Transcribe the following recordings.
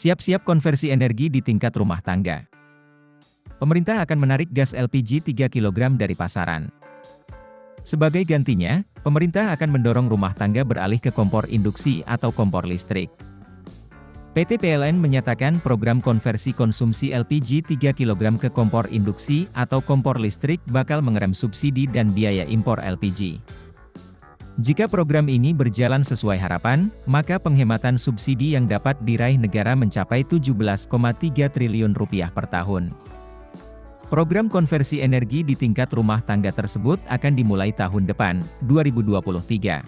Siap-siap konversi energi di tingkat rumah tangga. Pemerintah akan menarik gas LPG 3 kg dari pasaran. Sebagai gantinya, pemerintah akan mendorong rumah tangga beralih ke kompor induksi atau kompor listrik. PT PLN menyatakan program konversi konsumsi LPG 3 kg ke kompor induksi atau kompor listrik bakal mengerem subsidi dan biaya impor LPG. Jika program ini berjalan sesuai harapan, maka penghematan subsidi yang dapat diraih negara mencapai Rp17,3 triliun per tahun. Program konversi energi di tingkat rumah tangga tersebut akan dimulai tahun depan, 2023.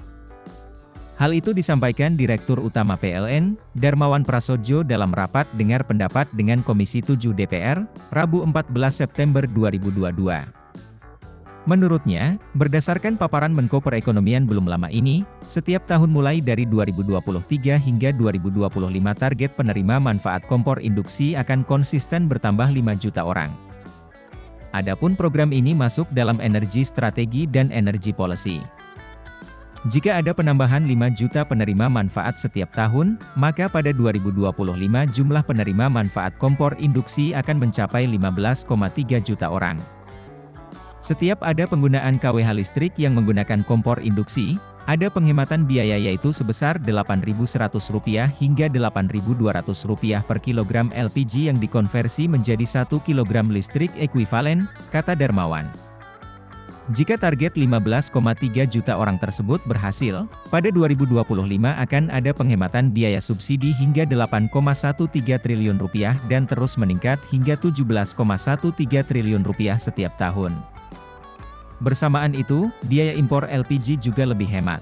Hal itu disampaikan Direktur Utama PLN, Darmawan Prasojo dalam rapat dengar pendapat dengan Komisi 7 DPR, Rabu 14 September 2022. Menurutnya, berdasarkan paparan Menko Perekonomian belum lama ini, setiap tahun mulai dari 2023 hingga 2025 target penerima manfaat kompor induksi akan konsisten bertambah 5 juta orang. Adapun program ini masuk dalam energi strategi dan energi policy. Jika ada penambahan 5 juta penerima manfaat setiap tahun, maka pada 2025 jumlah penerima manfaat kompor induksi akan mencapai 15,3 juta orang. Setiap ada penggunaan KWH listrik yang menggunakan kompor induksi, ada penghematan biaya yaitu sebesar Rp8.100 hingga Rp8.200 per kilogram LPG yang dikonversi menjadi 1 kilogram listrik ekuivalen, kata Darmawan. Jika target 15,3 juta orang tersebut berhasil, pada 2025 akan ada penghematan biaya subsidi hingga Rp8,13 triliun dan terus meningkat hingga Rp17,13 triliun setiap tahun. Bersamaan itu, biaya impor LPG juga lebih hemat.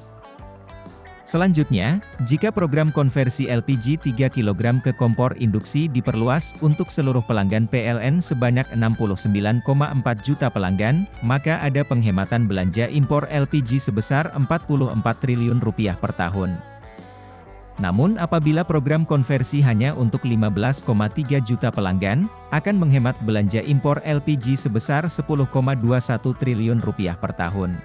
Selanjutnya, jika program konversi LPG 3 kg ke kompor induksi diperluas untuk seluruh pelanggan PLN sebanyak 69,4 juta pelanggan, maka ada penghematan belanja impor LPG sebesar Rp44 triliun per tahun. Namun apabila program konversi hanya untuk 15,3 juta pelanggan, akan menghemat belanja impor LPG sebesar Rp10,21 triliun per tahun.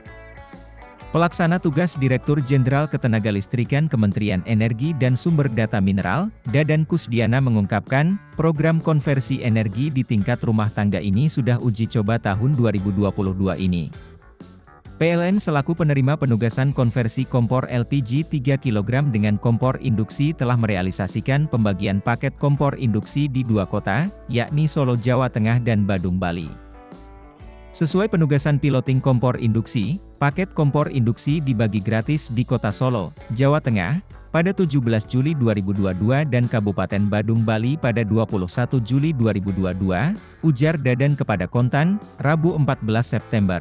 Pelaksana Tugas Direktur Jenderal Ketenagalistrikan Kementerian Energi dan Sumber Data Mineral, Dadan Kusdiana mengungkapkan, program konversi energi di tingkat rumah tangga ini sudah uji coba tahun 2022 ini. PLN selaku penerima penugasan konversi kompor LPG 3 kg dengan kompor induksi telah merealisasikan pembagian paket kompor induksi di 2 kota, yakni Solo, Jawa Tengah dan Badung, Bali. Sesuai penugasan piloting kompor induksi, paket kompor induksi dibagi gratis di Kota Solo, Jawa Tengah, pada 17 Juli 2022 dan Kabupaten Badung, Bali pada 21 Juli 2022, ujar Dadan kepada Kontan, Rabu 14 September.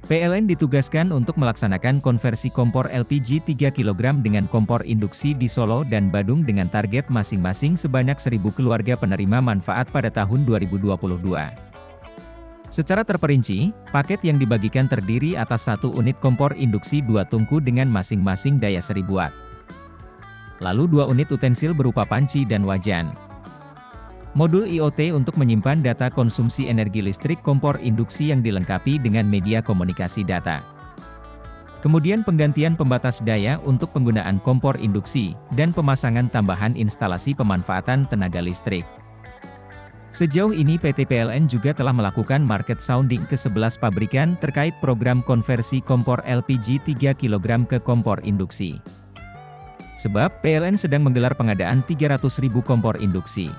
PLN ditugaskan untuk melaksanakan konversi kompor LPG 3 kg dengan kompor induksi di Solo dan Badung dengan target masing-masing sebanyak 1.000 keluarga penerima manfaat pada tahun 2022. Secara terperinci, paket yang dibagikan terdiri atas 1 unit kompor induksi 2 tungku dengan masing-masing daya 1000 watt. Lalu 2 unit utensil berupa panci dan wajan. Modul IoT untuk menyimpan data konsumsi energi listrik kompor induksi yang dilengkapi dengan media komunikasi data. Kemudian penggantian pembatas daya untuk penggunaan kompor induksi, dan pemasangan tambahan instalasi pemanfaatan tenaga listrik. Sejauh ini PT PLN juga telah melakukan market sounding ke 11 pabrikan terkait program konversi kompor LPG 3 kg ke kompor induksi. Sebab PLN sedang menggelar pengadaan 300.000 kompor induksi.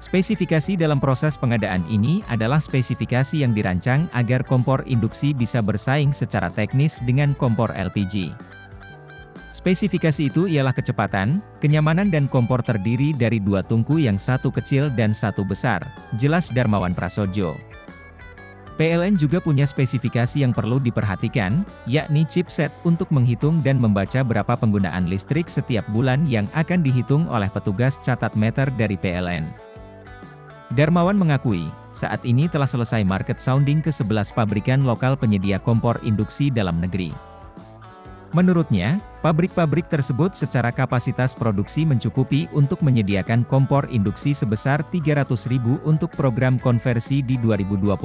Spesifikasi dalam proses pengadaan ini adalah spesifikasi yang dirancang agar kompor induksi bisa bersaing secara teknis dengan kompor LPG. Spesifikasi itu ialah kecepatan, kenyamanan dan kompor terdiri dari 2 tungku yang 1 kecil dan 1 besar, jelas Darmawan Prasojo. PLN juga punya spesifikasi yang perlu diperhatikan, yakni chipset untuk menghitung dan membaca berapa penggunaan listrik setiap bulan yang akan dihitung oleh petugas catat meter dari PLN. Darmawan mengakui, saat ini telah selesai market sounding ke 11 pabrikan lokal penyedia kompor induksi dalam negeri. Menurutnya, pabrik-pabrik tersebut secara kapasitas produksi mencukupi untuk menyediakan kompor induksi sebesar 300.000 untuk program konversi di 2022.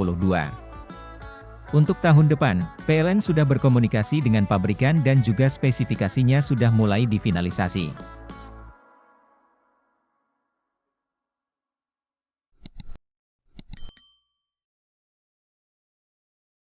Untuk tahun depan, PLN sudah berkomunikasi dengan pabrikan dan juga spesifikasinya sudah mulai difinalisasi.